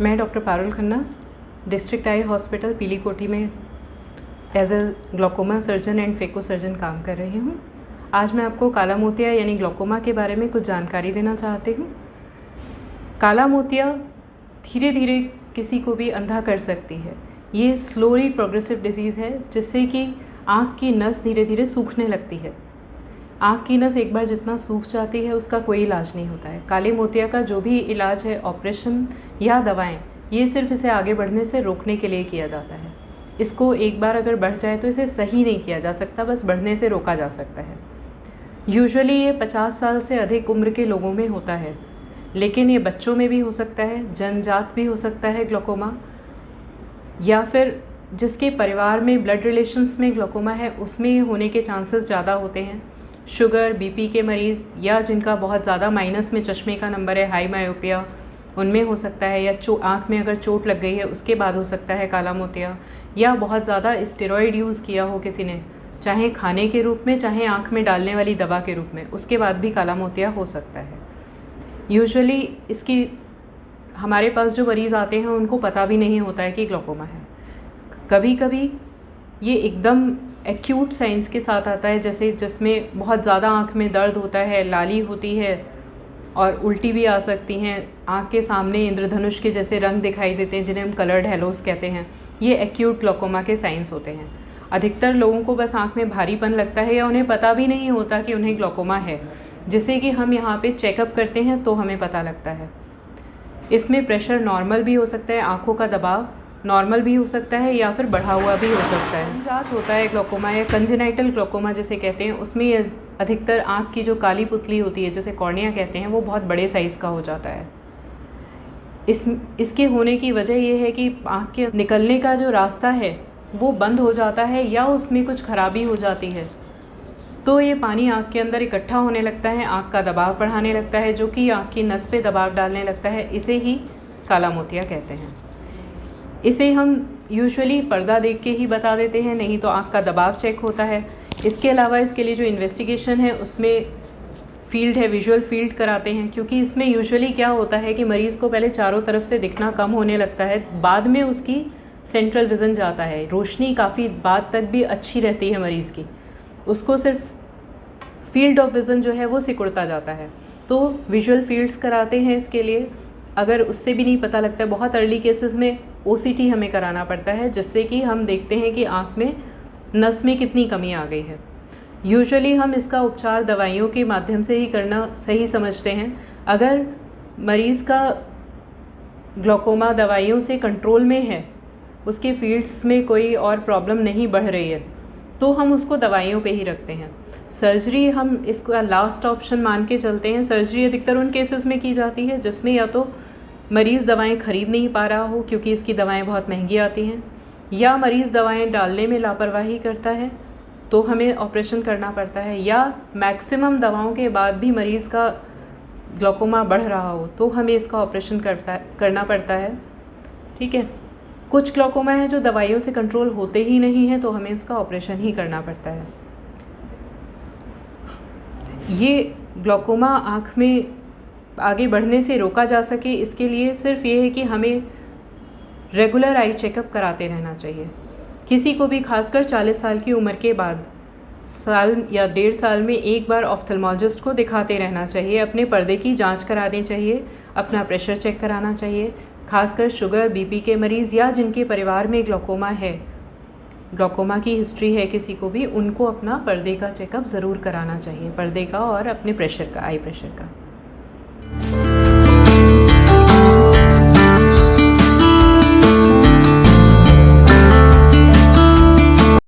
मैं doctor Parul Khanna district eye hospital Pili Kothi में as a glaucoma surgeon and phaco surgeon काम कर रही हूँ। आज मैं आपको काला मोतिया यानी ग्लोकोमा के बारे में कुछ जानकारी देना चाहती हूँ। काला मोतिया धीरे धीरे किसी को भी अंधा कर सकती है। ये स्लोली प्रोग्रेसिव डिजीज़ है जिससे कि आँख की नस धीरे धीरे सूखने लगती है। आँख की नस एक बार जितना सूख जाती है उसका कोई इलाज नहीं होता है। काले मोतिया का जो भी इलाज है, ऑपरेशन या दवाएं, ये सिर्फ इसे आगे बढ़ने से रोकने के लिए किया जाता है। इसको एक बार अगर बढ़ जाए तो इसे सही नहीं किया जा सकता, बस बढ़ने से रोका जा सकता है। यूजुअली ये 50 साल से अधिक उम्र के लोगों में होता है, लेकिन ये बच्चों में भी हो सकता है, जन्मजात भी हो सकता है ग्लोकोमा, या फिर जिसके परिवार में ब्लड रिलेशंस में ग्लोकोमा है उसमें होने के चांसेस ज़्यादा होते हैं। शुगर, बीपी के मरीज़ या जिनका बहुत ज़्यादा माइनस में चश्मे का नंबर है, हाई मायोपिया, उनमें हो सकता है, या आँख में अगर चोट लग गई है उसके बाद हो सकता है काला मोतिया, या बहुत ज़्यादा स्टेरॉयड यूज़ किया हो किसी ने, चाहे खाने के रूप में चाहे आँख में डालने वाली दवा के रूप में, उसके बाद भी काला मोतिया हो सकता है। यूजुअली इसकी हमारे पास जो मरीज़ आते हैं उनको पता भी नहीं होता है कि ग्लोकोमा है। कभी कभी ये एकदम एक्यूट साइंस के साथ आता है, जैसे जिसमें बहुत ज़्यादा आँख में दर्द होता है, लाली होती है और उल्टी भी आ सकती हैं। आँख के सामने इंद्रधनुष के जैसे रंग दिखाई देते हैं जिन्हें हम कलर्ड हेलोस कहते हैं। ये एक्यूट ग्लोकोमा के साइंस होते हैं। अधिकतर लोगों को बस आँख में भारीपन लगता है या उन्हें पता भी नहीं होता कि उन्हें ग्लोकोमा है, जिसे कि हम यहाँ पे चेकअप करते हैं तो हमें पता लगता है। इसमें प्रेशर नॉर्मल भी हो सकता है, आँखों का दबाव नॉर्मल भी हो सकता है या फिर बढ़ा हुआ भी हो सकता है। जन्मजात होता है ग्लोकोमा या कंजेनाइटल ग्लोकोमा जिसे कहते हैं, उसमें ये अधिकतर आँख की जो काली पुतली होती है जिसे कॉर्निया कहते हैं वो बहुत बड़े साइज़ का हो जाता है। इसके होने की वजह ये है कि आँख के निकलने का जो रास्ता है वो बंद हो जाता है या उसमें कुछ खराबी हो जाती है, तो ये पानी आँख के अंदर इकट्ठा होने लगता है, आँख का दबाव बढ़ाने लगता है, जो कि आँख की नस पे दबाव डालने लगता है। इसे ही काला मोतिया कहते हैं। इसे हम यूजुअली पर्दा देख के ही बता देते हैं, नहीं तो आँख का दबाव चेक होता है। इसके अलावा इसके लिए जो इन्वेस्टिगेशन है उसमें फील्ड है, विजुअल फील्ड कराते हैं, क्योंकि इसमें यूजुअली क्या होता है कि मरीज़ को पहले चारों तरफ से दिखना कम होने लगता है, बाद में उसकी सेंट्रल विज़न जाता है, रोशनी काफ़ी बाद तक भी अच्छी रहती है मरीज़ की, उसको सिर्फ फील्ड ऑफ विज़न जो है वो सिकुड़ता जाता है। तो विजुअल फील्ड्स कराते हैं इसके लिए। अगर उससे भी नहीं पता लगता है, बहुत अर्ली केसेस में OCT हमें कराना पड़ता है, जिससे कि हम देखते हैं कि आँख में नस में कितनी कमी आ गई है। यूजुअली हम इसका उपचार दवाइयों के माध्यम से ही करना सही समझते हैं। अगर मरीज़ का ग्लोकोमा दवाइयों से कंट्रोल में है, उसके फील्ड्स में कोई और प्रॉब्लम नहीं बढ़ रही है, तो हम उसको दवाइयों पे ही रखते हैं। सर्जरी हम इसका लास्ट ऑप्शन मान के चलते हैं। सर्जरी अधिकतर उन केसेस में की जाती है जिसमें या तो मरीज़ दवाएं खरीद नहीं पा रहा हो क्योंकि इसकी दवाएं बहुत महंगी आती हैं, या मरीज़ दवाएं डालने में लापरवाही करता है तो हमें ऑपरेशन करना पड़ता है, या मैक्सिमम दवाओं के बाद भी मरीज़ का ग्लोकोमा बढ़ रहा हो तो हमें इसका ऑपरेशन करना पड़ता है। ठीक है। कुछ ग्लोकोमा है जो दवाइयों से कंट्रोल होते ही नहीं है, तो हमें उसका ऑपरेशन ही करना पड़ता है। ये ग्लोकोमा आँख में आगे बढ़ने से रोका जा सके, इसके लिए सिर्फ ये है कि हमें रेगुलर आई चेकअप कराते रहना चाहिए। किसी को भी खासकर 40 साल की उम्र के बाद साल या 1.5 साल में एक बार ऑफ्थल्मोलॉजिस्ट को दिखाते रहना चाहिए। अपने पर्दे की जांच करानी चाहिए, अपना प्रेशर चेक कराना चाहिए। खासकर शुगर, बीपी के मरीज़ या जिनके परिवार में ग्लोकोमा है, ग्लोकोमा की हिस्ट्री है किसी को भी, उनको अपना पर्दे का चेकअप ज़रूर कराना चाहिए, पर्दे का और अपने प्रेशर का, आई प्रेशर का।